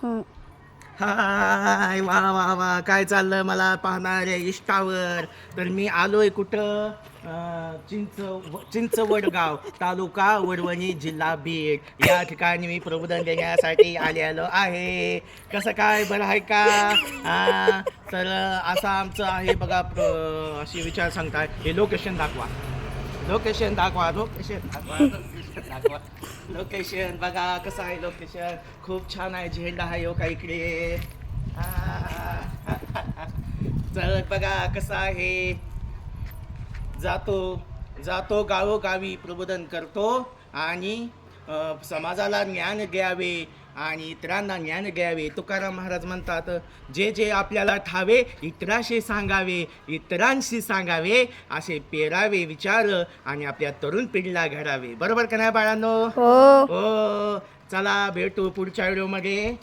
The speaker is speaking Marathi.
हाय, वा वा वा, काय चाललं मला पाहणारे इष्टावर. तर मी आलोय कुठं, चिंचवडगाव, तालुका वडवणी, जिल्हा बीड. या ठिकाणी मी प्रबोधन देण्यासाठी आलेलो आहे. कसं काय, बरं आहे का? तर असं आमचं आहे बघा. अशी विचार सांगताय, हे लोकेशन दाखवा, लोकेशन दाखवा, लोकेशन दाखवा, लोकेशन दाखवा. लोकेशन बघा कसं आहे. लोकेशन खूप छान आहे. झेंडा आहे हो का इकडे. चल बघा कसं आहे. जातो जातो गावोगावी प्रबोधन करतो आणि समाजाला ज्ञान द्यावे आणि इतरांना ज्ञान द्यावे. तुकाराम महाराज म्हणतात, जे जे आपल्याला ठावे इतरांशी सांगावे, इतरांशी सांगावे, असे पेरावे विचार आणि आपल्या तरुण पिढीला घडावे. बरोबर का नाही बाळांनो? हो. हो. चला भेटू पुढच्या व्हिडिओमध्ये.